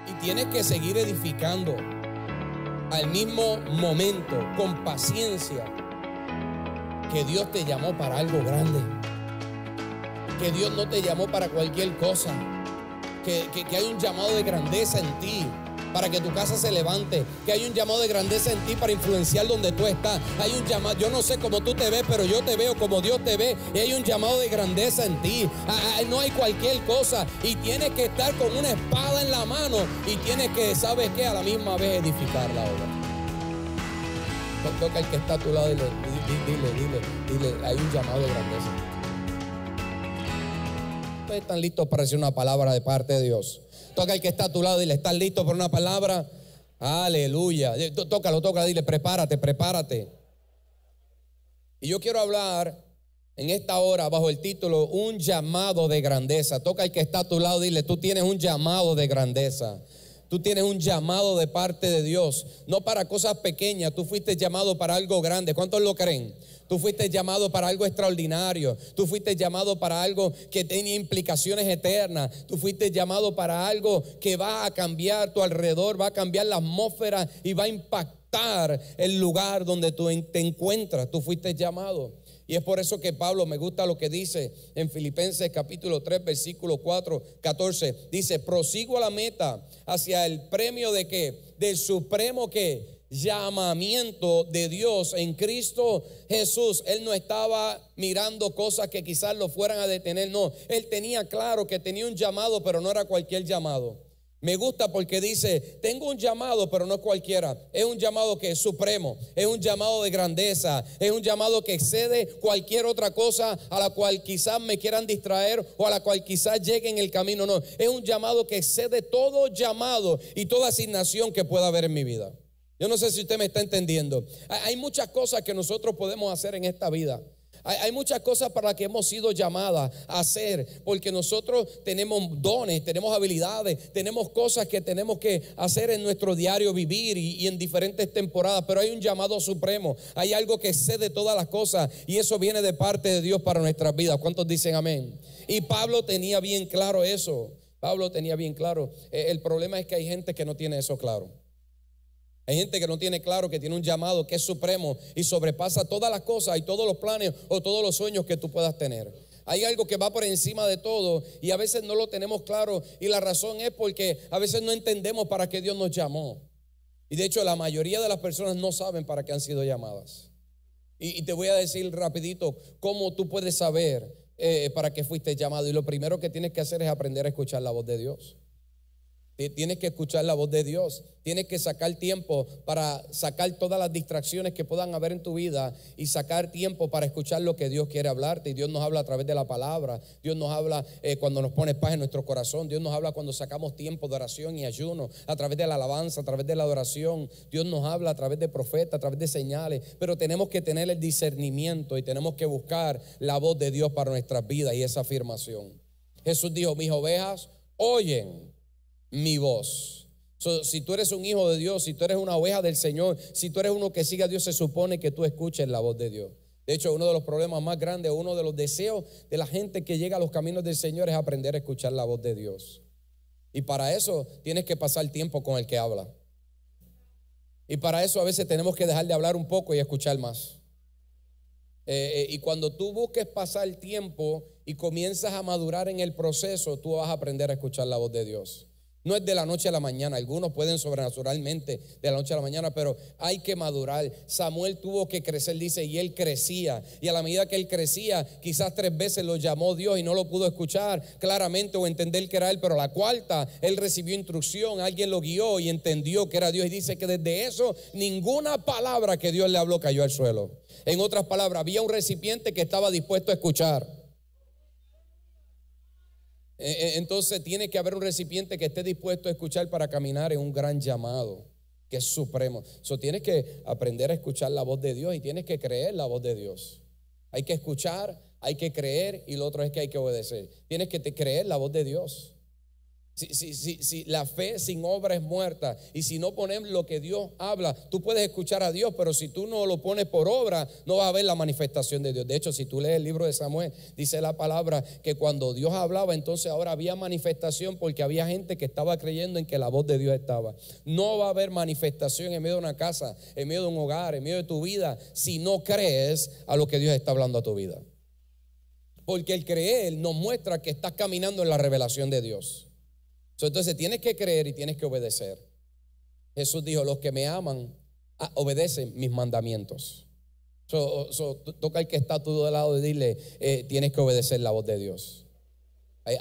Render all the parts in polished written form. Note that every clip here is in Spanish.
Y tienes que seguir edificando al mismo momento, con paciencia, que Dios te llamó para algo grande. Que Dios no te llamó para cualquier cosa. Que hay un llamado de grandeza en ti para que tu casa se levante. Que hay un llamado de grandeza en ti para influenciar donde tú estás. Hay un llamado, yo no sé cómo tú te ves, pero yo te veo como Dios te ve. Y hay un llamado de grandeza en ti. No hay cualquier cosa. Y tienes que estar con una espada en la mano. Y tienes que, ¿sabes qué? A la misma vez edificar la obra. Toca al que está a tu lado y dile, hay un llamado de grandeza. ¿Ustedes están listos para decir una palabra de parte de Dios? Toca al que está a tu lado y dile, ¿estás listo para una palabra? Aleluya. Tócalo, dile, prepárate. Y yo quiero hablar en esta hora bajo el título, un llamado de grandeza. Toca al que está a tu lado y dile, tú tienes un llamado de grandeza. Tú tienes un llamado de parte de Dios, no para cosas pequeñas. Tú fuiste llamado para algo grande. ¿Cuántos lo creen? Tú fuiste llamado para algo extraordinario. Tú fuiste llamado para algo que tenía implicaciones eternas. Tú fuiste llamado para algo que va a cambiar tu alrededor, va a cambiar la atmósfera y va a impactar el lugar donde tú te encuentras. Tú fuiste llamado. Y es por eso que Pablo, me gusta lo que dice en Filipenses capítulo 3, versículo 14. Dice, prosigo a la meta hacia el premio de ¿qué? Del supremo ¿qué? Llamamiento de Dios en Cristo Jesús. Él no estaba mirando cosas que quizás lo fueran a detener. No, él tenía claro que tenía un llamado, pero no era cualquier llamado. Me gusta porque dice, tengo un llamado, pero no es cualquiera. Es un llamado que es supremo, es un llamado de grandeza, es un llamado que excede cualquier otra cosa a la cual quizás me quieran distraer o a la cual quizás llegue en el camino. No, es un llamado que excede todo llamado y toda asignación que pueda haber en mi vida. Yo no sé si usted me está entendiendo. Hay muchas cosas que nosotros podemos hacer en esta vida. Hay muchas cosas para las que hemos sido llamadas a hacer, porque nosotros tenemos dones, tenemos habilidades, tenemos cosas que tenemos que hacer en nuestro diario vivir y en diferentes temporadas, pero hay un llamado supremo, hay algo que excede todas las cosas y eso viene de parte de Dios para nuestras vidas. ¿Cuántos dicen amén? Y Pablo tenía bien claro eso. Pablo tenía bien claro. El problema es que hay gente que no tiene eso claro. Hay gente que no tiene claro que tiene un llamado que es supremo y sobrepasa todas las cosas y todos los planes o todos los sueños que tú puedas tener. Hay algo que va por encima de todo y a veces no lo tenemos claro y la razón es porque a veces no entendemos para qué Dios nos llamó. Y de hecho la mayoría de las personas no saben para qué han sido llamadas. Y te voy a decir rapidito cómo tú puedes saber para qué fuiste llamado. Y lo primero que tienes que hacer es aprender a escuchar la voz de Dios. Tienes que escuchar la voz de Dios. Tienes que sacar tiempo para sacar todas las distracciones que puedan haber en tu vida y sacar tiempo para escuchar lo que Dios quiere hablarte. Y Dios nos habla a través de la palabra. Dios nos habla cuando nos pone paz en nuestro corazón. Dios nos habla cuando sacamos tiempo de oración y ayuno, a través de la alabanza, a través de la adoración. Dios nos habla a través de profetas, a través de señales. Pero tenemos que tener el discernimiento y tenemos que buscar la voz de Dios para nuestras vidas y esa afirmación. Jesús dijo, mis ovejas oyen mi voz. Si tú eres un hijo de Dios, si tú eres una oveja del Señor, si tú eres uno que sigue a Dios, se supone que tú escuches la voz de Dios. De hecho, uno de los problemas más grandes, uno de los deseos de la gente que llega a los caminos del Señor es aprender a escuchar la voz de Dios. Y para eso tienes que pasar tiempo con el que habla. Y para eso a veces tenemos que dejar de hablar un poco y escuchar más. Y cuando tú busques pasar tiempo y comienzas a madurar en el proceso, tú vas a aprender a escuchar la voz de Dios. No es de la noche a la mañana. Algunos pueden sobrenaturalmente de la noche a la mañana, pero hay que madurar. Samuel tuvo que crecer, dice, y él crecía. Y a la medida que él crecía, quizás 3 veces lo llamó Dios y no lo pudo escuchar claramente o entender que era él. Pero a la cuarta, él recibió instrucción, alguien lo guió y entendió que era Dios. Y dice que desde eso, ninguna palabra que Dios le habló cayó al suelo. En otras palabras, había un recipiente que estaba dispuesto a escuchar. Entonces tiene que haber un recipiente que esté dispuesto a escuchar para caminar en un gran llamado que es supremo. Tienes que aprender a escuchar la voz de Dios y tienes que creer la voz de Dios. Hay que escuchar, hay que creer y lo otro es que hay que obedecer. Tienes que creer la voz de Dios. Si la fe sin obra es muerta, y si no ponemos lo que Dios habla, tú puedes escuchar a Dios, pero si tú no lo pones por obra, no vas a ver la manifestación de Dios. De hecho, si tú lees el libro de Samuel, dice la palabra que cuando Dios hablaba, entonces ahora había manifestación, porque había gente que estaba creyendo en que la voz de Dios estaba. No va a haber manifestación en medio de una casa, en medio de un hogar, en medio de tu vida, si no crees a lo que Dios está hablando a tu vida. Porque el creer nos muestra que estás caminando en la revelación de Dios. Entonces tienes que creer y tienes que obedecer. Jesús dijo: los que me aman obedecen mis mandamientos. Toca al que está a tu lado y dile: tienes que obedecer la voz de Dios.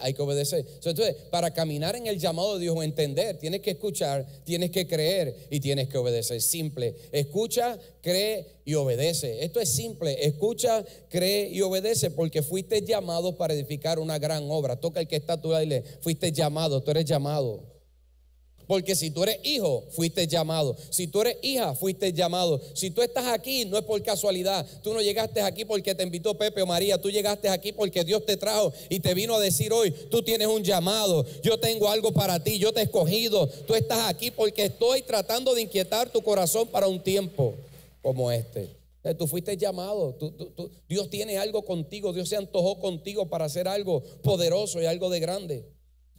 Hay que obedecer. Entonces, para caminar en el llamado de Dios o entender, tienes que escuchar, tienes que creer y tienes que obedecer. Simple: escucha, cree y obedece. Esto es simple: escucha, cree y obedece, porque fuiste llamado para edificar una gran obra. Toca al que está a tu lado y dile: fuiste llamado, tú eres llamado. Porque si tú eres hijo, fuiste llamado. Si tú eres hija, fuiste llamado. Si tú estás aquí, no es por casualidad. Tú no llegaste aquí porque te invitó Pepe o María. Tú llegaste aquí porque Dios te trajo y te vino a decir hoy: tú tienes un llamado, yo tengo algo para ti, yo te he escogido. Tú estás aquí porque estoy tratando de inquietar tu corazón para un tiempo como este. Tú fuiste llamado. Dios tiene algo contigo. Dios se antojó contigo para hacer algo poderoso y algo de grande.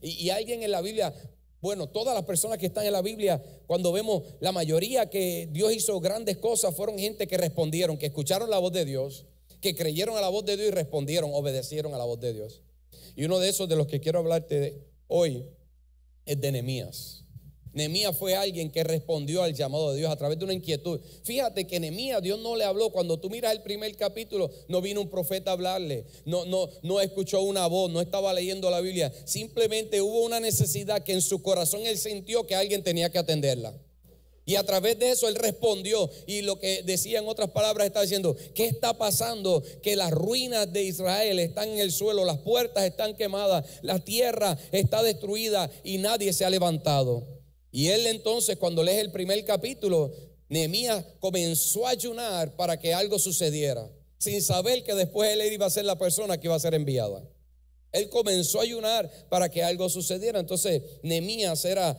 Y alguien en la Biblia... Bueno, todas las personas que están en la Biblia, cuando vemos la mayoría que Dios hizo grandes cosas, fueron gente que respondieron, que escucharon la voz de Dios, que creyeron a la voz de Dios y respondieron, obedecieron a la voz de Dios. Y uno de esos de los que quiero hablarte hoy es de Nehemías. Nehemías fue alguien que respondió al llamado de Dios a través de una inquietud. Fíjate que Nehemías, Dios no le habló. Cuando tú miras el primer capítulo, no vino un profeta a hablarle, no escuchó una voz, no estaba leyendo la Biblia. Simplemente hubo una necesidad que en su corazón él sintió que alguien tenía que atenderla. Y a través de eso él respondió. Y lo que decía, en otras palabras, está diciendo: ¿qué está pasando? Que las ruinas de Israel están en el suelo, las puertas están quemadas, la tierra está destruida y nadie se ha levantado. Y él entonces, cuando lees el primer capítulo, Nehemías comenzó a ayunar para que algo sucediera, sin saber que después él iba a ser la persona que iba a ser enviada. Él comenzó a ayunar para que algo sucediera. Entonces Nehemías era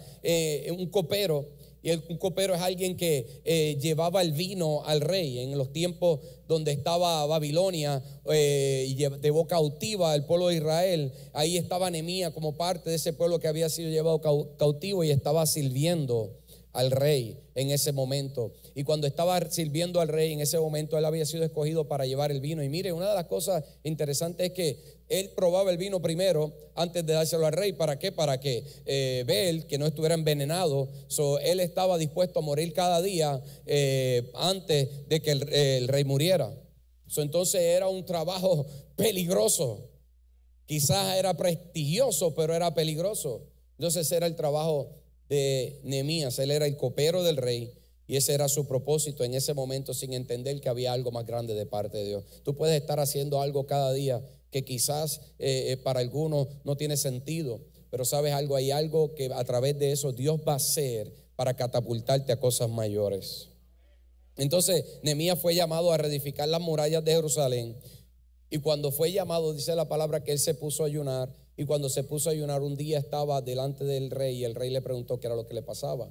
un copero. Y un copero es alguien que llevaba el vino al rey en los tiempos donde estaba Babilonia y llevó cautiva al pueblo de Israel. Ahí estaba Nehemías como parte de ese pueblo que había sido llevado cautivo y estaba sirviendo al rey en ese momento. Y cuando estaba sirviendo al rey en ese momento, él había sido escogido para llevar el vino. Y mire, una de las cosas interesantes es que él probaba el vino primero antes de dárselo al rey. ¿Para qué? Para que ver que no estuviera envenenado. Él estaba dispuesto a morir cada día antes de que el rey muriera. Entonces era un trabajo peligroso. Quizás era prestigioso, pero era peligroso. Entonces era el trabajo de Nehemías. Él era el copero del rey y ese era su propósito en ese momento, sin entender que había algo más grande de parte de Dios. Tú puedes estar haciendo algo cada día que quizás para algunos no tiene sentido, pero sabes algo, hay algo que a través de eso Dios va a hacer para catapultarte a cosas mayores. Entonces Nehemías fue llamado a reedificar las murallas de Jerusalén, y cuando fue llamado, dice la palabra que él se puso a ayunar. Y cuando se puso a ayunar, un día estaba delante del rey y el rey le preguntó qué era lo que le pasaba.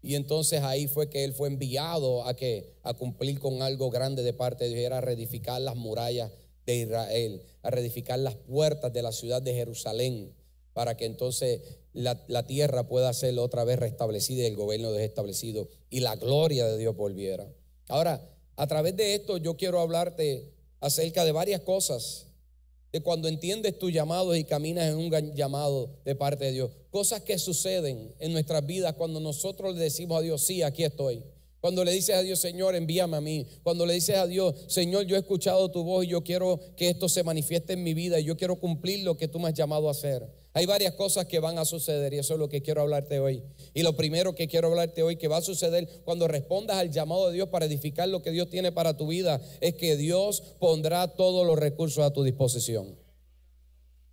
Y entonces ahí fue que él fue enviado a cumplir con algo grande de parte de Dios. Era reedificar las murallas de Israel, a reedificar las puertas de la ciudad de Jerusalén, para que entonces la tierra pueda ser otra vez restablecida y el gobierno desestablecido y la gloria de Dios volviera. Ahora, a través de esto yo quiero hablarte acerca de varias cosas, de cuando entiendes tu llamado y caminas en un llamado de parte de Dios. Cosas que suceden en nuestras vidas cuando nosotros le decimos a Dios: sí, aquí estoy. Cuando le dices a Dios: Señor, envíame a mí. Cuando le dices a Dios: Señor, yo he escuchado tu voz y yo quiero que esto se manifieste en mi vida y yo quiero cumplir lo que tú me has llamado a hacer. Hay varias cosas que van a suceder y eso es lo que quiero hablarte hoy. Y lo primero que quiero hablarte hoy que va a suceder cuando respondas al llamado de Dios para edificar lo que Dios tiene para tu vida es que Dios pondrá todos los recursos a tu disposición.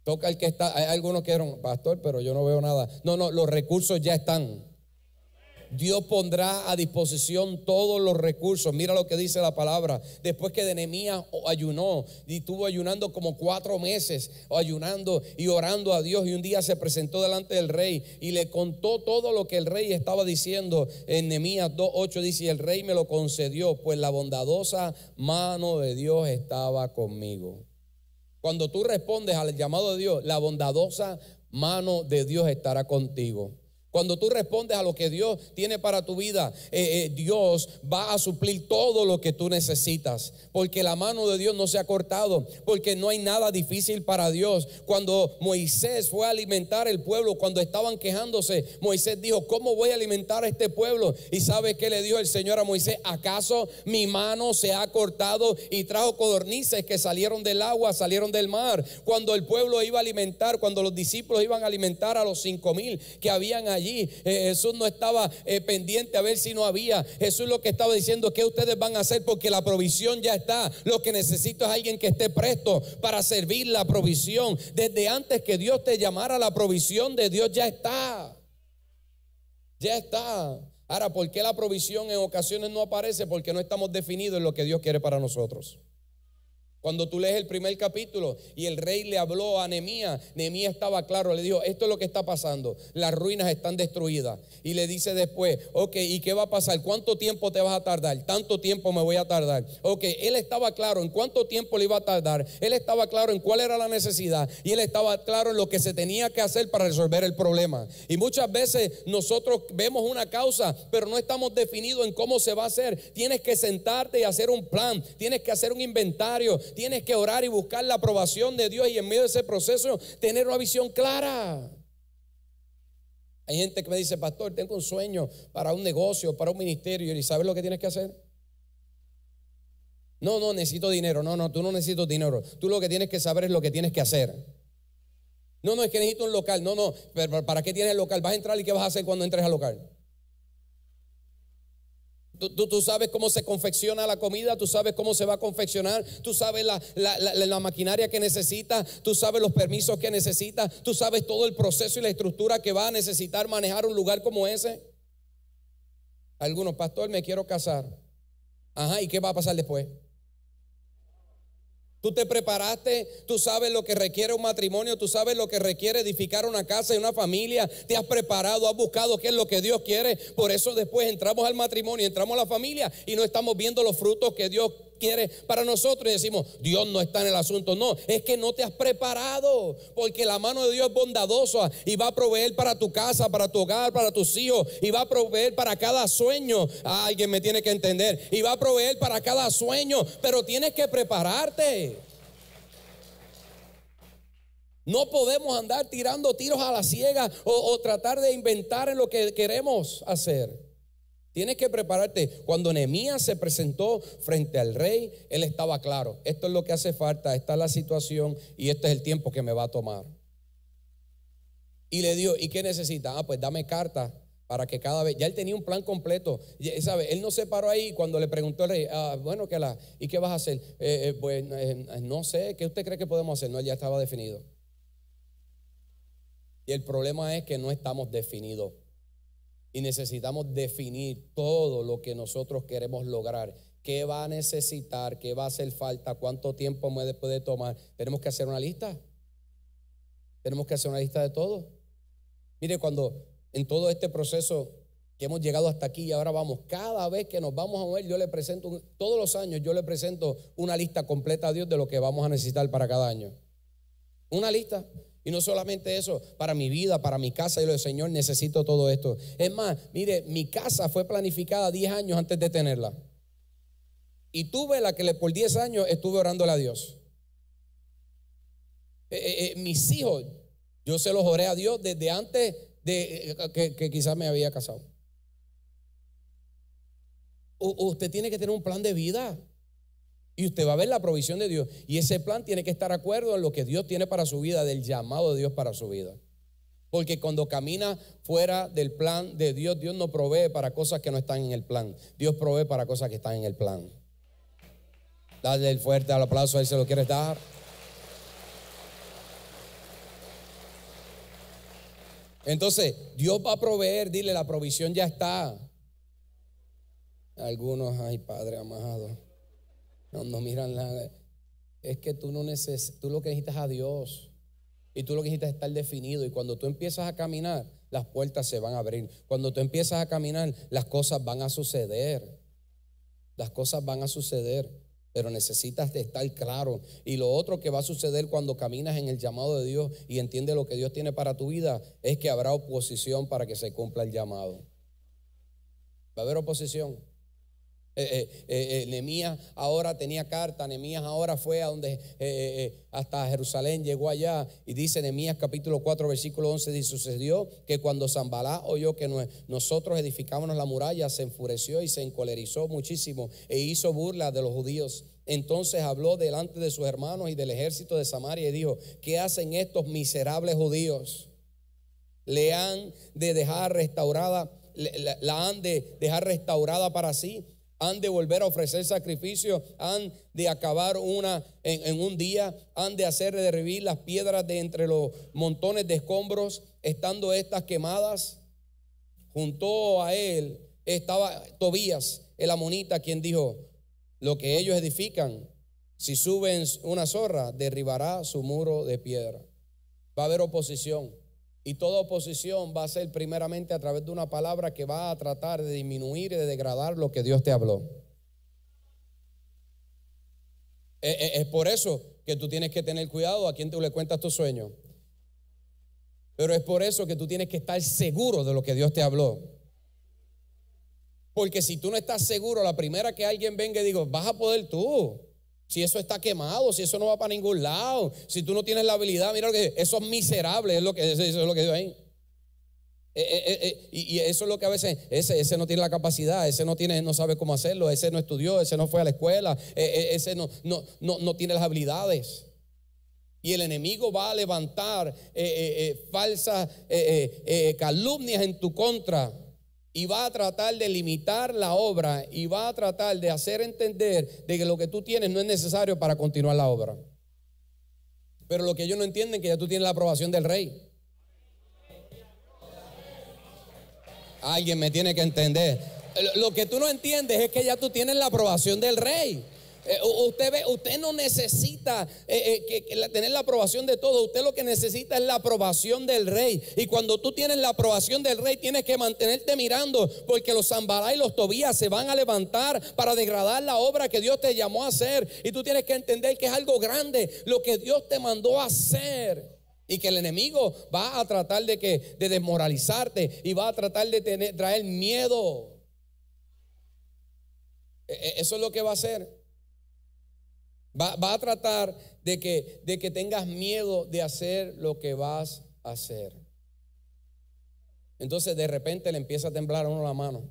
Toca el que está. Hay algunos que eran: pastor, pero yo no veo nada. No, los recursos ya están. Dios pondrá a disposición todos los recursos. Mira lo que dice la palabra. Después que Nehemías ayunó y estuvo ayunando como 4 meses, ayunando y orando a Dios, y un día se presentó delante del rey y le contó todo lo que el rey estaba diciendo. En Nehemías 2:8 dice: y el rey me lo concedió, pues la bondadosa mano de Dios estaba conmigo. Cuando tú respondes al llamado de Dios, la bondadosa mano de Dios estará contigo. Cuando tú respondes a lo que Dios tiene para tu vida, Dios va a suplir todo lo que tú necesitas, porque la mano de Dios no se ha cortado, porque no hay nada difícil para Dios. Cuando Moisés fue a alimentar el pueblo, cuando estaban quejándose, Moisés dijo: ¿cómo voy a alimentar a este pueblo? Y ¿sabe qué le dijo el Señor a Moisés? ¿Acaso mi mano se ha cortado? Y trajo codornices que salieron del agua, salieron del mar. Cuando el pueblo iba a alimentar, cuando los discípulos iban a alimentar a los 5,000 que habían allí, Jesús no estaba pendiente a ver si no había. Jesús lo que estaba diciendo: ¿qué ustedes van a hacer? Porque la provisión ya está. Lo que necesito es alguien que esté presto para servir la provisión. Desde antes que Dios te llamara, la provisión de Dios ya está. Ya está. Ahora, ¿por qué la provisión en ocasiones no aparece? Porque no estamos definidos en lo que Dios quiere para nosotros. Cuando tú lees el primer capítulo y el rey le habló a Nehemías, Nehemías estaba claro, le dijo: esto es lo que está pasando, las ruinas están destruidas. Y le dice después: ok, ¿y qué va a pasar? ¿Cuánto tiempo te vas a tardar? Tanto tiempo me voy a tardar. Ok, él estaba claro en cuánto tiempo le iba a tardar, él estaba claro en cuál era la necesidad, y él estaba claro en lo que se tenía que hacer para resolver el problema. Y muchas veces nosotros vemos una causa, pero no estamos definidos en cómo se va a hacer. Tienes que sentarte y hacer un plan, tienes que hacer un inventario, tienes que orar y buscar la aprobación de Dios, y en medio de ese proceso tener una visión clara. Hay gente que me dice: pastor, tengo un sueño para un negocio, para un ministerio. ¿Y sabes lo que tienes que hacer? No, necesito dinero. No, tú no necesitas dinero. Tú lo que tienes que saber es lo que tienes que hacer. No, es que necesito un local. No, pero ¿para qué tienes el local? Vas a entrar y ¿qué vas a hacer cuando entres al local? Tú sabes cómo se confecciona la comida, tú sabes cómo se va a confeccionar, tú sabes la maquinaria que necesita, tú sabes los permisos que necesita, tú sabes todo el proceso y la estructura que va a necesitar manejar un lugar como ese. Algunos: pastor, me quiero casar. Ajá, ¿y qué va a pasar después? Tú te preparaste, tú sabes lo que requiere un matrimonio, tú sabes lo que requiere edificar una casa y una familia. Te has preparado, has buscado qué es lo que Dios quiere. Por eso después entramos al matrimonio, entramos a la familia y no estamos viendo los frutos que Dios quiere para nosotros y decimos: Dios no está en el asunto. No, es que no te has preparado, porque la mano de Dios es bondadosa y va a proveer para tu casa, para tu hogar, para tus hijos, y va a proveer para cada sueño. Alguien me tiene que entender. Y va a proveer para cada sueño, pero tienes que prepararte. No podemos andar tirando tiros a la ciega o tratar de inventar en lo que queremos hacer. Tienes que prepararte. Cuando Nehemías se presentó frente al rey, él estaba claro: esto es lo que hace falta, esta es la situación y este es el tiempo que me va a tomar. Y le dijo: ¿y qué necesita? Pues dame carta para que cada vez. Ya él tenía un plan completo. ¿Sabe? Él no se paró ahí cuando le preguntó al rey: bueno, ¿y qué vas a hacer? No sé, ¿qué usted cree que podemos hacer? No, él ya estaba definido. Y el problema es que no estamos definidos. Y necesitamos definir todo lo que nosotros queremos lograr. ¿Qué va a necesitar? ¿Qué va a hacer falta? ¿Cuánto tiempo me puede tomar? Tenemos que hacer una lista. Tenemos que hacer una lista de todo. Mire, cuando en todo este proceso que hemos llegado hasta aquí y ahora vamos, cada vez que nos vamos a mover, yo le presento, todos los años yo le presento una lista completa a Dios de lo que vamos a necesitar para cada año. Una lista. Y no solamente eso, para mi vida, para mi casa, y lo del Señor, necesito todo esto. Es más, mire, mi casa fue planificada 10 años antes de tenerla. Y tuve la que por 10 años estuve orándole a Dios. Mis hijos, yo se los oré a Dios desde antes de que quizás me había casado. Usted tiene que tener un plan de vida. Y usted va a ver la provisión de Dios. Y ese plan tiene que estar de acuerdo en lo que Dios tiene para su vida, del llamado de Dios para su vida. Porque cuando camina fuera del plan de Dios, Dios no provee para cosas que no están en el plan. Dios provee para cosas que están en el plan. Dale el fuerte aplauso, ahí se lo quieres dar. Entonces, Dios va a proveer, dile, la provisión ya está. Algunos, ay Padre amado, no miran es que tú tú lo que necesitas es a Dios. Y tú lo que necesitas es estar definido. Y cuando tú empiezas a caminar, las puertas se van a abrir. Cuando tú empiezas a caminar, las cosas van a suceder. Las cosas van a suceder. Pero necesitas de estar claro. Y lo otro que va a suceder cuando caminas en el llamado de Dios y entiendes lo que Dios tiene para tu vida, es que habrá oposición para que se cumpla el llamado. Va a haber oposición. Nehemías ahora tenía carta. Nehemías ahora fue a donde hasta Jerusalén, llegó allá, y dice Nehemías capítulo 4 versículo 11, dice: sucedió que cuando Sanballat oyó que nosotros edificábamos la muralla, se enfureció y se encolerizó muchísimo e hizo burla de los judíos. Entonces habló delante de sus hermanos y del ejército de Samaria y dijo: ¿qué hacen estos miserables judíos? Le han de dejar restaurada, la han de dejar restaurada para sí. Han de volver a ofrecer sacrificio, han de acabar en un día, han de hacer derribar las piedras de entre los montones de escombros, estando estas quemadas. Junto a él estaba Tobías el amonita, quien dijo: lo que ellos edifican, si suben una zorra, derribará su muro de piedra. Va a haber oposición. Y toda oposición va a ser primeramente a través de una palabra que va a tratar de disminuir y de degradar lo que Dios te habló. Es por eso que tú tienes que tener cuidado a quien tú le cuentas tus sueños. Pero es por eso que tú tienes que estar seguro de lo que Dios te habló. Porque si tú no estás seguro, la primera que alguien venga y diga: vas a poder tú. Si eso está quemado, si eso no va para ningún lado, si tú no tienes la habilidad, mira lo que eso es miserable, eso es lo que digo ahí. Y eso es lo que a veces ese no tiene la capacidad, ese no sabe cómo hacerlo, ese no estudió, ese no fue a la escuela, ese no tiene las habilidades. Y el enemigo va a levantar falsas calumnias en tu contra. Y va a tratar de limitar la obra y va a tratar de hacer entender de que lo que tú tienes no es necesario para continuar la obra. Pero lo que ellos no entienden es que ya tú tienes la aprobación del rey. Alguien me tiene que entender. Lo que tú no entiendes es que ya tú tienes la aprobación del rey. Usted no necesita tener la aprobación de todo. Usted lo que necesita es la aprobación del rey. Y cuando tú tienes la aprobación del rey, tienes que mantenerte mirando, porque los Sanballat y los Tobías se van a levantar para degradar la obra que Dios te llamó a hacer. Y tú tienes que entender que es algo grande lo que Dios te mandó a hacer. Y que el enemigo va a tratar de desmoralizarte y va a tratar de traer miedo. Eso es lo que va a hacer. Va a tratar de que tengas miedo de hacer lo que vas a hacer. Entonces de repente le empieza a temblar a uno la mano,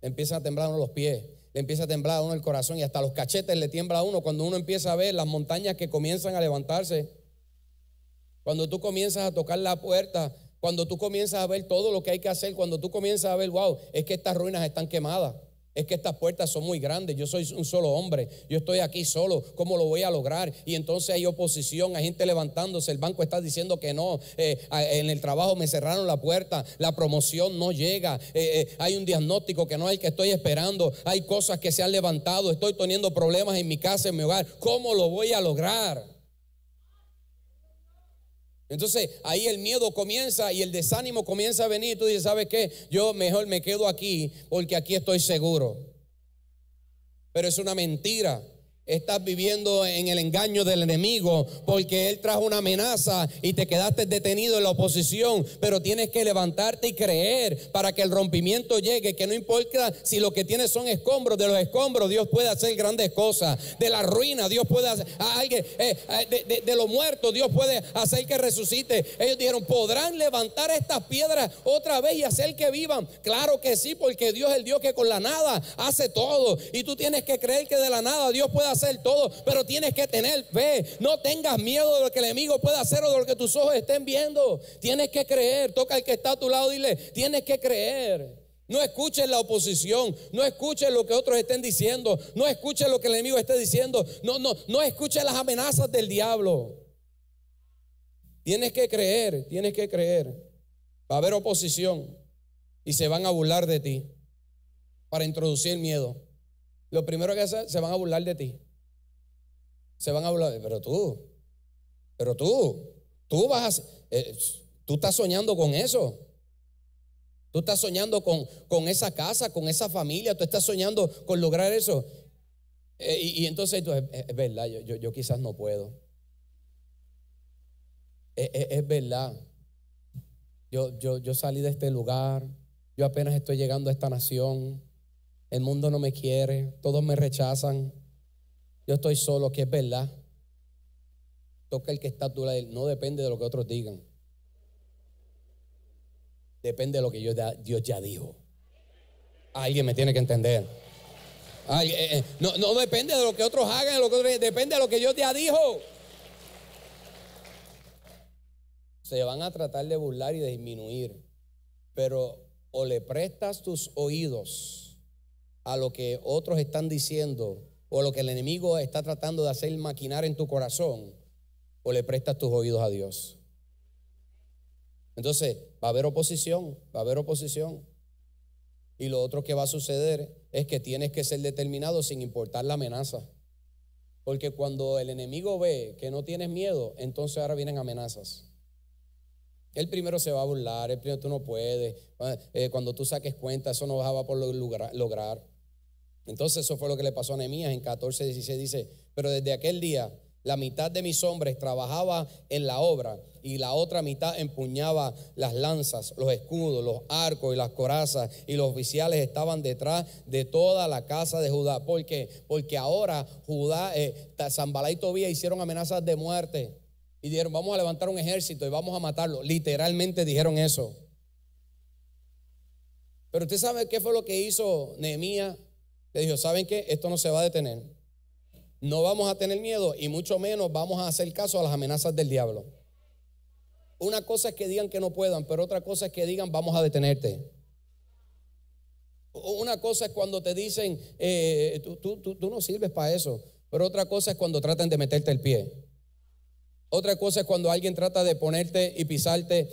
le empieza a temblar a uno los pies, le empieza a temblar a uno el corazón, y hasta los cachetes le tiembla a uno cuando uno empieza a ver las montañas que comienzan a levantarse. Cuando tú comienzas a tocar la puerta, cuando tú comienzas a ver todo lo que hay que hacer, cuando tú comienzas a ver: wow, es que estas ruinas están quemadas. Es que estas puertas son muy grandes, yo soy un solo hombre, yo estoy aquí solo, ¿cómo lo voy a lograr? Y entonces hay oposición, hay gente levantándose, el banco está diciendo que no, en el trabajo me cerraron la puerta, la promoción no llega, hay un diagnóstico que no hay, que estoy esperando, hay cosas que se han levantado, estoy teniendo problemas en mi casa, en mi hogar, ¿cómo lo voy a lograr? Entonces ahí el miedo comienza y el desánimo comienza a venir, y tú dices: ¿sabes qué? Yo mejor me quedo aquí porque aquí estoy seguro. Pero es una mentira. Estás viviendo en el engaño del enemigo, porque él trajo una amenaza y te quedaste detenido en la oposición. Pero tienes que levantarte y creer para que el rompimiento llegue, que no importa si lo que tienes son escombros. De los escombros Dios puede hacer grandes cosas. De la ruina Dios puede hacer de los muertos Dios puede hacer que resucite. Ellos dijeron: ¿podrán levantar estas piedras otra vez y hacer que vivan? Claro que sí, porque Dios es el Dios que con la nada hace todo. Y tú tienes que creer que de la nada Dios puede hacer todo, pero tienes que tener fe. No tengas miedo de lo que el enemigo pueda hacer o de lo que tus ojos estén viendo. Tienes que creer. Toca al que está a tu lado, dile: tienes que creer. No escuches la oposición, no escuches lo que otros estén diciendo, no escuches lo que el enemigo esté diciendo, no escuches las amenazas del diablo. Tienes que creer, tienes que creer. Va a haber oposición y se van a burlar de ti para introducir miedo. Lo primero que hacen, se van a burlar de ti. Se van a burlar, pero tú vas a, tú estás soñando con eso. Tú estás soñando con esa casa, con esa familia. Tú estás soñando con lograr eso. Y entonces es verdad, yo quizás no puedo. Es verdad. Yo salí de este lugar. Yo apenas estoy llegando a esta nación. El mundo no me quiere. Todos me rechazan. Yo estoy solo, que es verdad. Toca el que está a tu lado. No depende de lo que otros digan. Depende de lo que Dios ya dijo. Alguien me tiene que entender. No depende de lo que otros hagan, depende de lo que Dios ya dijo. Se van a tratar de burlar y de disminuir, pero o le prestas tus oídos a lo que otros están diciendo o lo que el enemigo está tratando de hacer maquinar en tu corazón, o le prestas tus oídos a Dios. Entonces va a haber oposición, y lo otro que va a suceder es que tienes que ser determinado sin importar la amenaza, porque cuando el enemigo ve que no tienes miedo, entonces ahora vienen amenazas. El primero se va a burlar, el primero tú no puedes, cuando tú saques cuenta eso no va a por lograr. Entonces eso fue lo que le pasó a Nehemías. En 14:16 dice: pero desde aquel día la mitad de mis hombres trabajaba en la obra y la otra mitad empuñaba las lanzas, los escudos, los arcos y las corazas, y los oficiales estaban detrás de toda la casa de Judá. ¿Por qué? Porque ahora Judá, Sanballat y Tobías hicieron amenazas de muerte y dijeron: vamos a levantar un ejército y vamos a matarlo. Literalmente dijeron eso. Pero usted sabe qué fue lo que hizo Nehemías. Le dijo: ¿saben qué? Esto no se va a detener. No vamos a tener miedo y mucho menos vamos a hacer caso a las amenazas del diablo. Una cosa es que digan que no puedan, pero otra cosa es que digan: vamos a detenerte. Una cosa es cuando te dicen tú no sirves para eso, pero otra cosa es cuando tratan de meterte el pie. Otra cosa es cuando alguien trata de ponerte y pisarte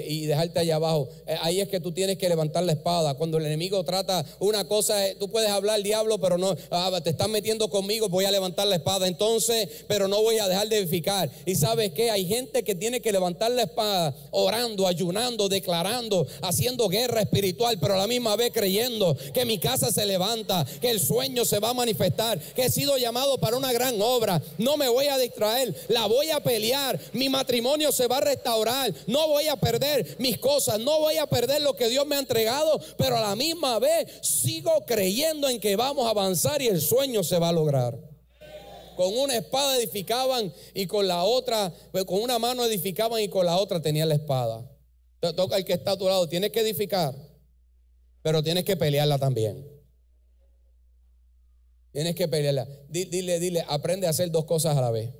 y dejarte allá abajo. Ahí es que tú tienes que levantar la espada. Cuando el enemigo trata, una cosa es, tú puedes hablar diablo, pero no, te están metiendo conmigo, voy a levantar la espada entonces, pero no voy a dejar de edificar. Y ¿sabes qué? Hay gente que tiene que levantar la espada orando, ayunando, declarando, haciendo guerra espiritual, pero a la misma vez creyendo que mi casa se levanta, que el sueño se va a manifestar, que he sido llamado para una gran obra. No me voy a distraer, la voy a pelear. Mi matrimonio se va a restaurar. No voy a perder mis cosas, no voy a perder lo que Dios me ha entregado, pero a la misma vez sigo creyendo en que vamos a avanzar y el sueño se va a lograr. Con una espada edificaban y con la otra, con una mano edificaban y con la otra tenían la espada. Toca el que está a tu lado: tienes que edificar, pero tienes que pelearla también. Tienes que pelearla. Dile, aprende a hacer dos cosas a la vez.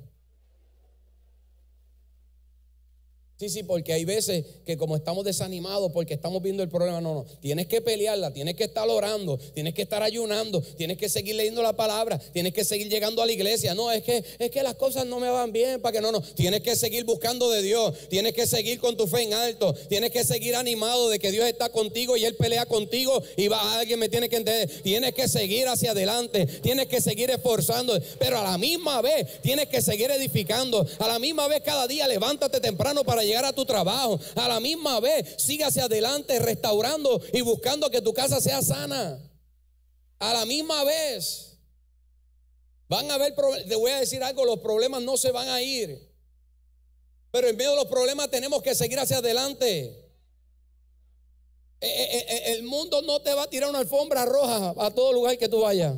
Sí, porque hay veces que como estamos desanimados porque estamos viendo el problema, no, tienes que pelearla, tienes que estar orando, tienes que estar ayunando, tienes que seguir leyendo la palabra, tienes que seguir llegando a la iglesia. No, es que las cosas no me van bien, para que no, tienes que seguir buscando de Dios, tienes que seguir con tu fe en alto, tienes que seguir animado de que Dios está contigo y Él pelea contigo y alguien me tiene que entender. Tienes que seguir hacia adelante, tienes que seguir esforzando, pero a la misma vez tienes que seguir edificando. A la misma vez cada día levántate temprano para llegar a tu trabajo. A la misma vez sigue hacia adelante restaurando y buscando que tu casa sea sana. A la misma vez van a haber problemas. Te voy a decir algo: los problemas no se van a ir, pero en medio de los problemas tenemos que seguir hacia adelante. El mundo no te va a tirar una alfombra roja a todo lugar que tú vayas.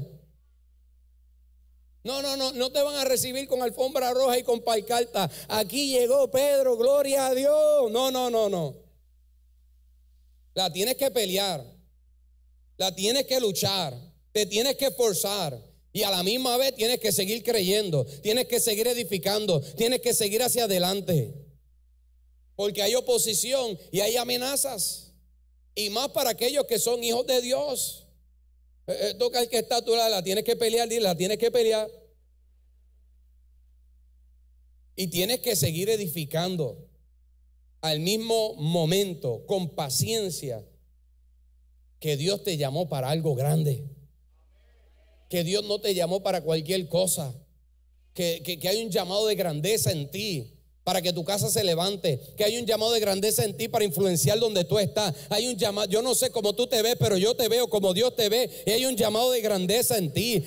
No te van a recibir con alfombra roja y con pancarta: aquí llegó Pedro, gloria a Dios. No. La tienes que pelear, la tienes que luchar, te tienes que esforzar y a la misma vez tienes que seguir creyendo, tienes que seguir edificando, tienes que seguir hacia adelante, porque hay oposición y hay amenazas, y más para aquellos que son hijos de Dios. Toca el que está a tu lado: la tienes que pelear, dile, la tienes que pelear. Y tienes que seguir edificando. al mismo momento, con paciencia, que Dios te llamó para algo grande, que Dios no te llamó para cualquier cosa, que hay un llamado de grandeza en ti para que tu casa se levante, que hay un llamado de grandeza en ti para influenciar donde tú estás. Hay un llamado, yo no sé cómo tú te ves, pero yo te veo como Dios te ve, y hay un llamado de grandeza en ti.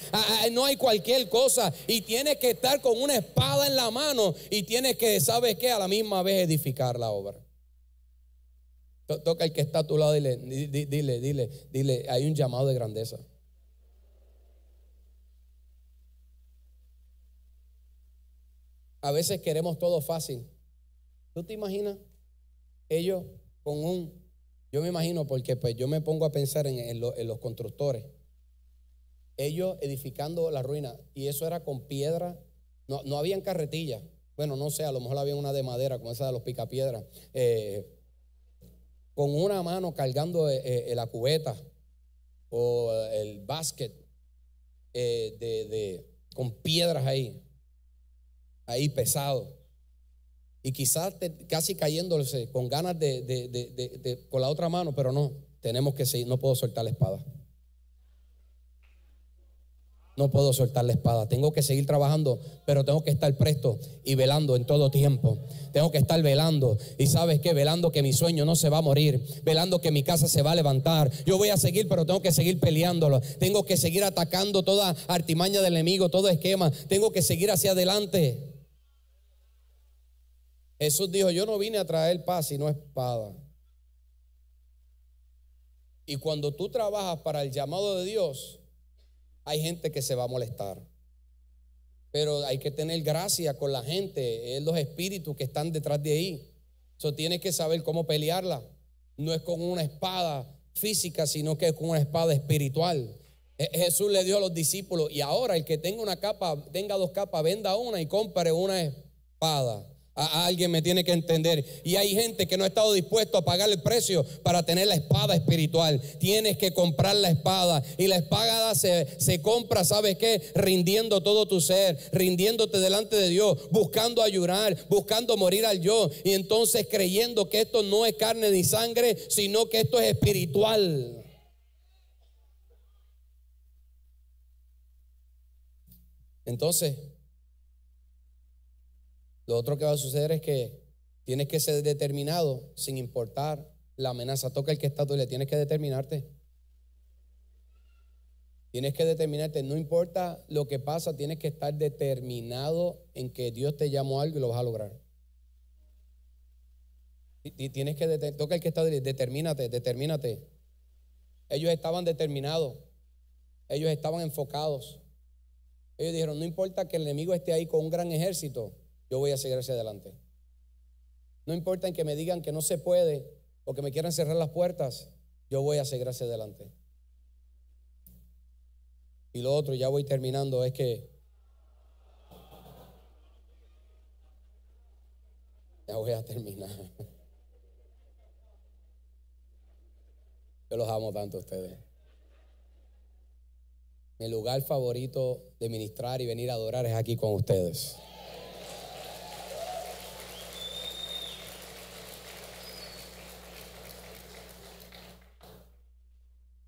No hay cualquier cosa, y tienes que estar con una espada en la mano, y tienes que, ¿sabes qué? A la misma vez edificar la obra. Toca al que está a tu lado, dile, hay un llamado de grandeza. A veces queremos todo fácil. ¿Tú te imaginas? Ellos yo me imagino, porque pues yo me pongo a pensar en los constructores. Ellos edificando la ruina, y eso era con piedra. No habían carretillas. Bueno, no sé, a lo mejor había una de madera, como esa de los picapiedras. Con una mano cargando la cubeta o el basket con piedras ahí pesado, y quizás casi cayéndose con ganas con la otra mano, pero no, tenemos que seguir. No puedo soltar la espada. No puedo soltar la espada. Tengo que seguir trabajando, pero tengo que estar presto y velando en todo tiempo. Tengo que estar velando. Y ¿sabes qué? Velando que mi sueño no se va a morir. Velando que mi casa se va a levantar. Yo voy a seguir, pero tengo que seguir peleándolo. Tengo que seguir atacando toda artimaña del enemigo, todo esquema. Tengo que seguir hacia adelante. Jesús dijo: yo no vine a traer paz sino espada. Y cuando tú trabajas para el llamado de Dios, hay gente que se va a molestar, pero hay que tener gracia con la gente. Es los espíritus que están detrás de ahí. Tienes que saber cómo pelearla. No es con una espada física, sino que es con una espada espiritual. Jesús le dio a los discípulos: y ahora el que tenga dos capas, venda una y compre una espada. Alguien me tiene que entender. Y hay gente que no ha estado dispuesto a pagar el precio para tener la espada espiritual. Tienes que comprar la espada, y la espada se compra, ¿sabes qué? Rindiendo todo tu ser, rindiéndote delante de Dios, buscando ayunar, buscando morir al yo, y entonces creyendo que esto no es carne ni sangre, sino que esto es espiritual. Entonces, lo otro que va a suceder es que tienes que ser determinado sin importar la amenaza. Toca el que está, tú le tienes que determinarte. Tienes que determinarte, no importa lo que pasa, tienes que estar determinado en que Dios te llamó a algo y lo vas a lograr. Y tienes que toca el que está, determínate. Ellos estaban determinados, ellos estaban enfocados. Ellos dijeron: no importa que el enemigo esté ahí con un gran ejército, yo voy a seguir hacia adelante. No importa en que me digan que no se puede o que me quieran cerrar las puertas, yo voy a seguir hacia adelante. Y lo otro, ya voy terminando, es que ya voy a terminar. Yo los amo tanto a ustedes. Mi lugar favorito de ministrar y venir a adorar es aquí con ustedes.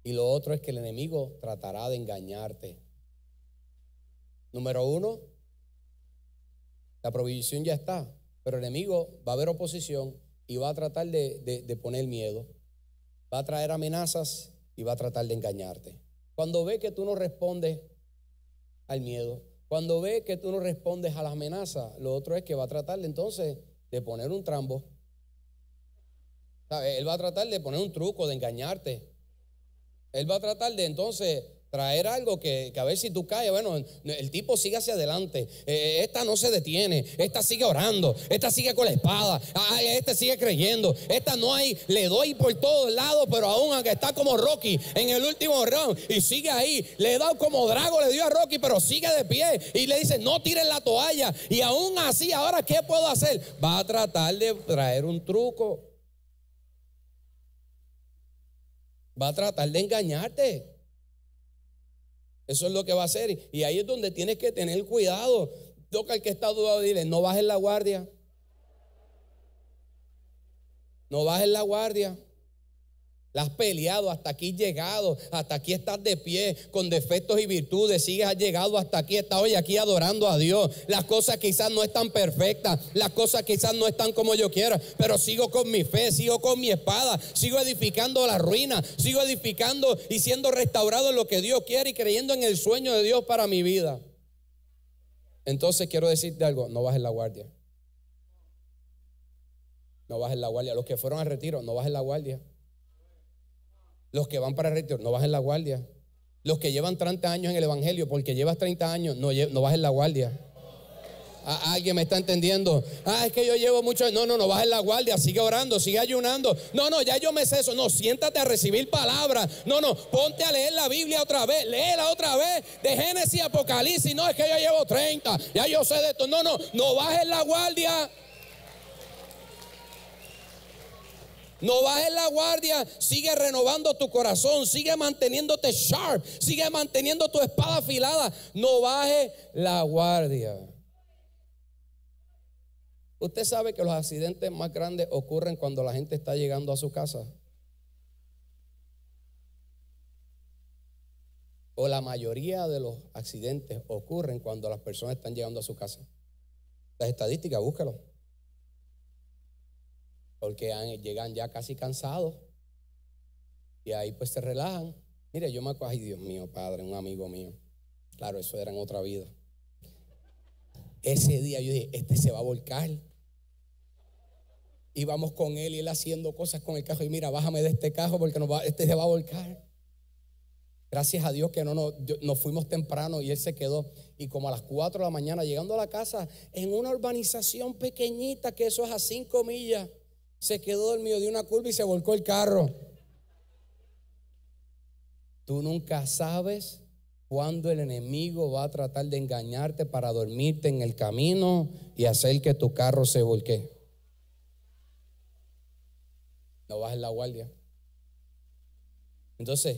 Y lo otro es que el enemigo tratará de engañarte. Número uno, la provisión ya está, pero el enemigo va a haber oposición y va a tratar de poner miedo. Va a traer amenazas y va a tratar de engañarte. Cuando ve que tú no respondes al miedo, cuando ve que tú no respondes a las amenazas, lo otro es que va a tratar entonces de poner un trambo. ¿Sabes? Él va a tratar de poner un truco, de engañarte. Él va a tratar de entonces traer algo que a ver si tú caes. Bueno, el tipo sigue hacia adelante. Esta no se detiene. Esta sigue orando. Esta sigue con la espada. Este sigue creyendo. Esta no hay, le doy por todos lados, pero aún aunque está como Rocky en el último round y sigue ahí. Le he dado como Drago, le dio a Rocky, pero sigue de pie y le dice: no tires la toalla. Y aún así, ahora ¿qué puedo hacer? Va a tratar de traer un truco. Va a tratar de engañarte. Eso es lo que va a hacer. Y ahí es donde tienes que tener cuidado. Toca al que está dudado y dile: no bajes la guardia. No bajes la guardia. La has peleado, hasta aquí llegado, hasta aquí estás de pie, con defectos y virtudes, sigues, has llegado hasta aquí, estás hoy aquí adorando a Dios. Las cosas quizás no están perfectas, las cosas quizás no están como yo quiero, pero sigo con mi fe, sigo con mi espada, sigo edificando la ruina, sigo edificando y siendo restaurado en lo que Dios quiere y creyendo en el sueño de Dios para mi vida. Entonces quiero decirte algo, no bajes la guardia. No bajes la guardia. Los que fueron al retiro, no bajes la guardia. Los que van para el retiro, no bajen la guardia. Los que llevan 30 años en el evangelio, porque llevas 30 años, no bajen la guardia. ¿Alguien me está entendiendo? Es que yo llevo mucho. No bajes la guardia, sigue orando, sigue ayunando. No, ya yo me sé eso. No, siéntate a recibir palabras. No, ponte a leer la Biblia otra vez, léela otra vez, de Génesis a Apocalipsis. No, es que yo llevo 30, ya yo sé de esto. No bajes la guardia. No bajes la guardia, sigue renovando tu corazón, sigue manteniéndote sharp, sigue manteniendo tu espada afilada. No bajes la guardia. Usted sabe que los accidentes más grandes ocurren cuando la gente está llegando a su casa. O la mayoría de los accidentes ocurren cuando las personas están llegando a su casa. Las estadísticas, búscalo. Porque llegan ya casi cansados y ahí pues se relajan. Mire, yo me acuerdo, ay Dios mío, padre, un amigo mío. Claro, eso era en otra vida. Ese día yo dije, este se va a volcar. Íbamos con él y él haciendo cosas con el carro. Y mira, bájame de este carro porque este se va a volcar. Gracias a Dios que nos fuimos temprano y él se quedó. Y como a las 4 de la mañana, llegando a la casa, en una urbanización pequeñita, que eso es a 5 millas, se quedó dormido de una curva y se volcó el carro. Tú nunca sabes cuándo el enemigo va a tratar de engañarte para dormirte en el camino y hacer que tu carro se volque. No bajes la guardia. Entonces,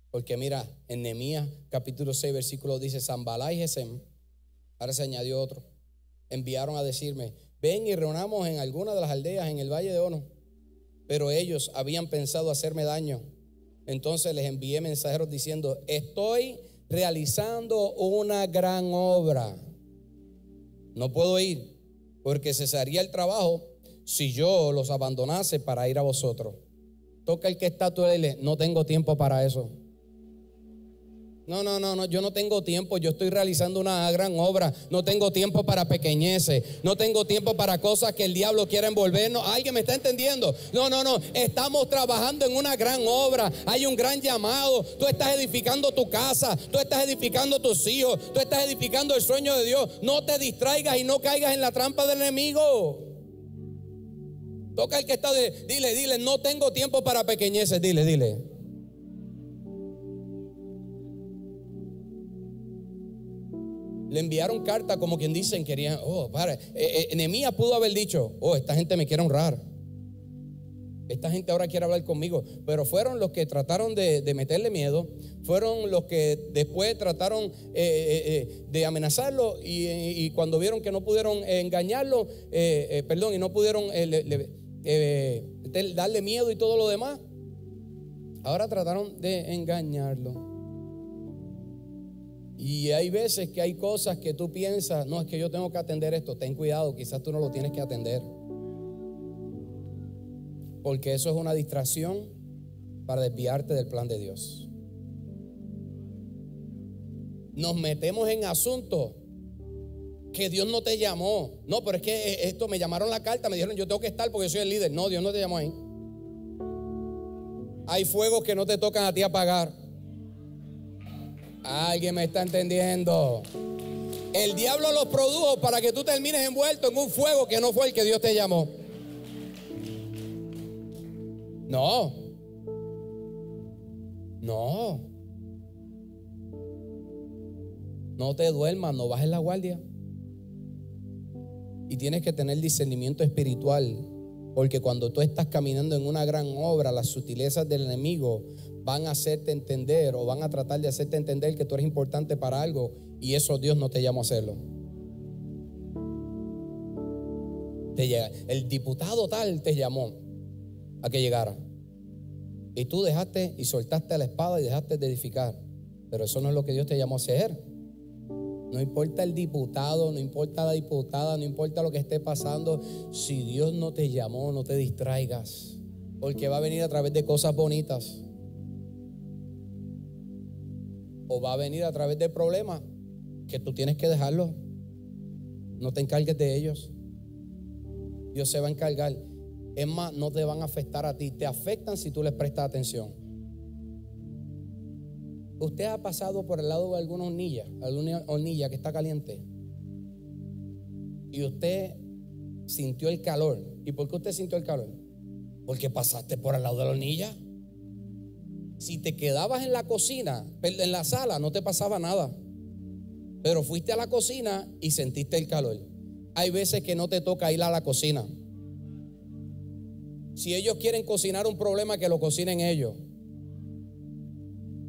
porque mira, en Nehemías capítulo 6 versículo dice, Sanballat y Gesem, ahora se añadió otro, enviaron a decirme, ven y reunamos en alguna de las aldeas en el valle de Ono. Pero ellos habían pensado hacerme daño. Entonces les envié mensajeros diciendo, estoy realizando una gran obra. No puedo ir porque cesaría el trabajo si yo los abandonase para ir a vosotros. Toca el que está a tu lado y dile, no tengo tiempo para eso. No, yo no tengo tiempo, yo estoy realizando una gran obra. No tengo tiempo para pequeñeces, no tengo tiempo para cosas que el diablo quiera envolvernos. ¿Alguien me está entendiendo? No, estamos trabajando en una gran obra. Hay un gran llamado. Tú estás edificando tu casa, tú estás edificando tus hijos, tú estás edificando el sueño de Dios. No te distraigas y no caigas en la trampa del enemigo. Toca el que está, dile, no tengo tiempo para pequeñeces, dile. Le enviaron carta como quien dicen, querían, Nehemías pudo haber dicho, esta gente me quiere honrar. Esta gente ahora quiere hablar conmigo. Pero fueron los que trataron de meterle miedo, fueron los que después trataron de amenazarlo y cuando vieron que no pudieron engañarlo, y no pudieron darle miedo y todo lo demás, ahora trataron de engañarlo. Y hay veces que hay cosas que tú piensas, no, es que yo tengo que atender esto. Ten cuidado, quizás tú no lo tienes que atender. Porque eso es una distracción para desviarte del plan de Dios. Nos metemos en asuntos que Dios no te llamó. No, pero es que esto, me llamaron la carta, me dijeron yo tengo que estar porque yo soy el líder. No, Dios no te llamó ahí. Hay fuegos que no te tocan a ti apagar. Alguien me está entendiendo. El diablo los produjo para que tú termines envuelto en un fuego que no fue el que Dios te llamó. No te duermas, no bajes la guardia. Y tienes que tener discernimiento espiritual, porque cuando tú estás caminando en una gran obra, las sutilezas del enemigo van a hacerte entender o van a tratar de hacerte entender que tú eres importante para algo y eso Dios no te llamó a hacerlo. El diputado tal te llamó. a que llegara. Y tú dejaste y soltaste la espada y dejaste de edificar. Pero eso no es lo que Dios te llamó a hacer. No importa el diputado, no importa la diputada, no importa lo que esté pasando. Si Dios no te llamó, no te distraigas, porque va a venir a través de cosas bonitas, o va a venir a través de problemas que tú tienes que dejarlos. No te encargues de ellos. Dios se va a encargar. Es más, no te van a afectar a ti. Te afectan si tú les prestas atención. ¿Usted ha pasado por el lado de alguna hornilla que está caliente? Y usted sintió el calor. ¿Y por qué usted sintió el calor? Porque pasaste por el lado de la hornilla. Si te quedabas en la cocina, en la sala, no te pasaba nada. Pero fuiste a la cocina y sentiste el calor. Hay veces que no te toca ir a la cocina. Si ellos quieren cocinar un problema, que lo cocinen ellos.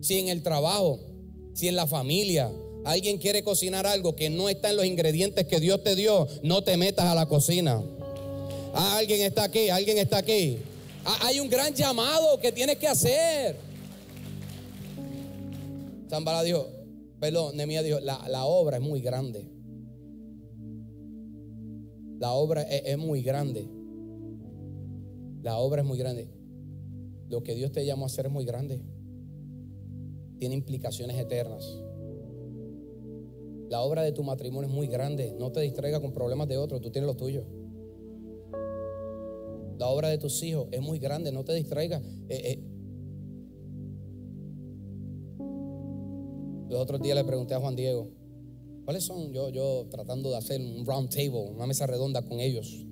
Si en el trabajo, si en la familia alguien quiere cocinar algo que no está en los ingredientes que Dios te dio, no te metas a la cocina. Alguien está aquí, alguien está aquí. Hay un gran llamado que tienes que hacer. Zambala dijo, perdón, Nehemías dijo, la obra es muy grande. La obra es muy grande. La obra es muy grande. Lo que Dios te llamó a hacer es muy grande. Tiene implicaciones eternas. La obra de tu matrimonio es muy grande. No te distraigas con problemas de otros. Tú tienes los tuyos. La obra de tus hijos es muy grande. No te distraigas. Los otros días le pregunté a Juan Diego, ¿cuáles son? Yo tratando de hacer un round table, una mesa redonda con ellos.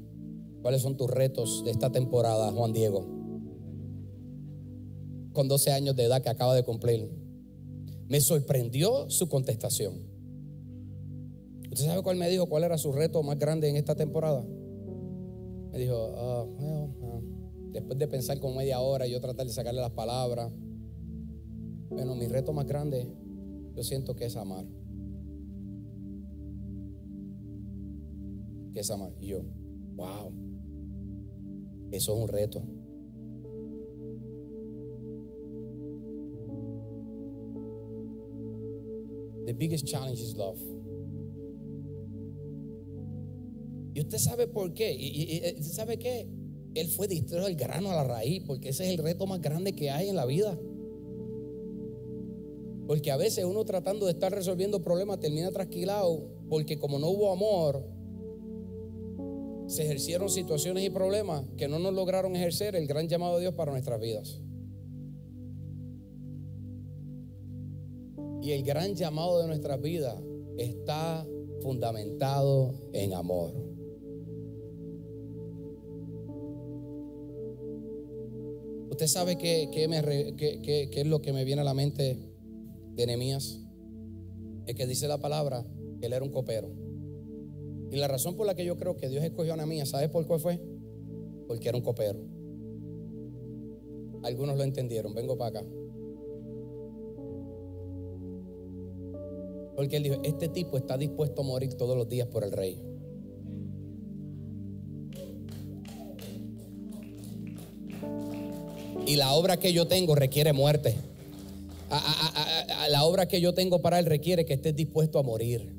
¿Cuáles son tus retos de esta temporada, Juan Diego? Con 12 años de edad que acaba de cumplir. Me sorprendió su contestación. ¿Usted sabe cuál me dijo? ¿Cuál era su reto más grande en esta temporada? Me dijo, después de pensar como media hora y yo tratar de sacarle las palabras, bueno, mi reto más grande, yo siento que es amar. Que es amar. Y yo, wow, eso es un reto. The biggest challenge is love. Y usted sabe por qué. Y ¿sabe qué? Él fue distraído al grano, a la raíz, porque ese es el reto más grande que hay en la vida. Porque a veces uno tratando de estar resolviendo problemas termina trasquilado, porque como no hubo amor, se ejercieron situaciones y problemas que no nos lograron ejercer el gran llamado de Dios para nuestras vidas. Y el gran llamado de nuestras vidas está fundamentado en amor. ¿Usted sabe qué es lo que me viene a la mente de Nehemías? Es que dice la palabra que él era un copero. Y la razón por la que yo creo que Dios escogió a Nehemías, ¿sabes por qué fue? Porque era un copero. Algunos lo entendieron. Vengo para acá. Porque él dijo, este tipo está dispuesto a morir todos los días por el rey. Y la obra que yo tengo requiere muerte. La obra que yo tengo para él requiere que estés dispuesto a morir.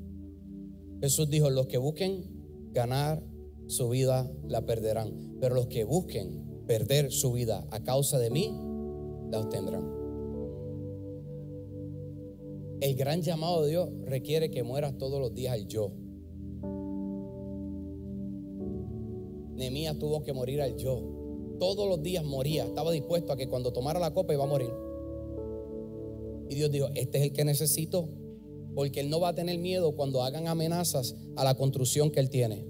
Jesús dijo, los que busquen ganar su vida la perderán, pero los que busquen perder su vida a causa de mí la obtendrán. El gran llamado de Dios requiere que mueras todos los días al yo. Nehemías tuvo que morir al yo. Todos los días moría. Estaba dispuesto a que cuando tomara la copa iba a morir. Y Dios dijo, este es el que necesito, porque él no va a tener miedo cuando hagan amenazas a la construcción que él tiene.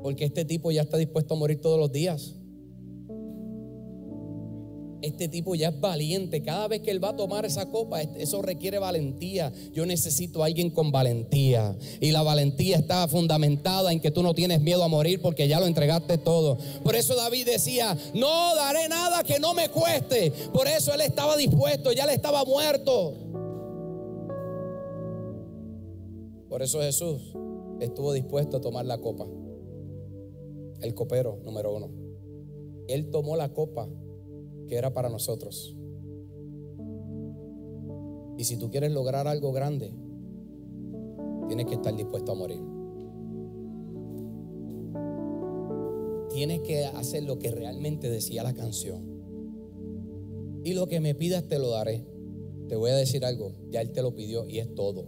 Porque este tipo ya está dispuesto a morir todos los días. Este tipo ya es valiente. Cada vez que él va a tomar esa copa, eso requiere valentía. Yo necesito a alguien con valentía. Y la valentía está fundamentada en que tú no tienes miedo a morir porque ya lo entregaste todo. Por eso David decía, no daré nada que no me cueste. Por eso él estaba dispuesto, ya le estaba muerto. Por eso Jesús estuvo dispuesto a tomar la copa. El copero número 1. Él tomó la copa que era para nosotros. Y si tú quieres lograr algo grande, tienes que estar dispuesto a morir. Tienes que hacer lo que realmente decía la canción. Y lo que me pidas te lo daré. Te voy a decir algo, ya Él te lo pidió y es todo.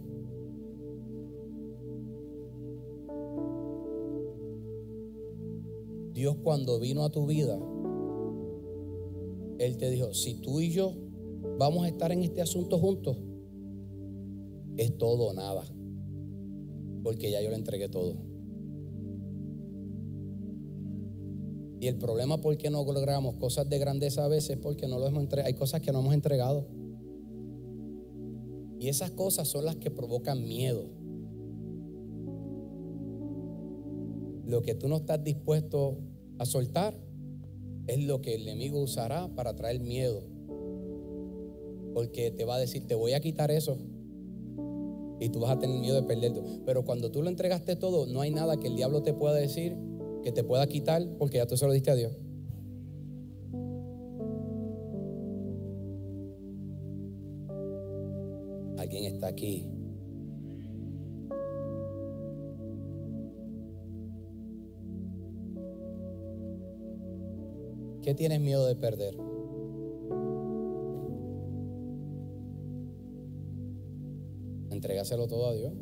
Dios, cuando vino a tu vida, Él te dijo, si tú y yo vamos a estar en este asunto juntos, es todo o nada, porque ya yo le entregué todo. Y el problema por qué no logramos cosas de grandeza a veces es porque no lo hemos entregado. Hay cosas que no hemos entregado. Y esas cosas son las que provocan miedo. Lo que tú no estás dispuesto a soltar es lo que el enemigo usará para traer miedo. Porque te va a decir, te voy a quitar eso. Y tú vas a tener miedo de perderlo. Pero cuando tú lo entregaste todo, no hay nada que el diablo te pueda decir que te pueda quitar, porque ya tú se lo diste a Dios. Alguien está aquí. ¿Qué tienes miedo de perder? Entrégaselo todo a Dios.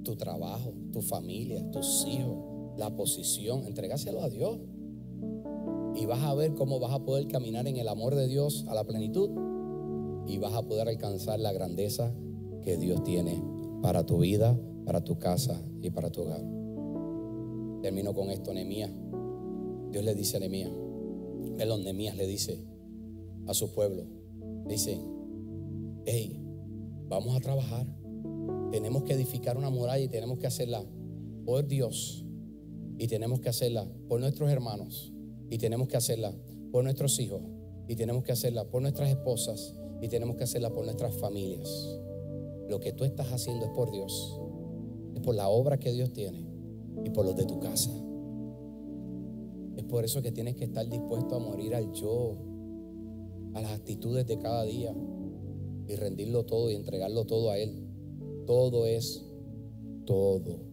Tu trabajo, tu familia, tus hijos, la posición, entrégaselo a Dios. Y vas a ver cómo vas a poder caminar en el amor de Dios a la plenitud. Y vas a poder alcanzar la grandeza que Dios tiene para tu vida, para tu casa y para tu hogar. Termino con esto. Nehemías, Dios le dice a Nehemías le dice a su pueblo, dice, hey, vamos a trabajar. Tenemos que edificar una muralla y tenemos que hacerla por Dios. Y tenemos que hacerla por nuestros hermanos. Y tenemos que hacerla por nuestros hijos. Y tenemos que hacerla por nuestras esposas. Y tenemos que hacerla por nuestras familias. Lo que tú estás haciendo es por Dios. Es por la obra que Dios tiene. Y por los de tu casa. Es por eso que tienes que estar dispuesto a morir al yo. A las actitudes de cada día. Y rendirlo todo y entregarlo todo a Él. Todo es todo.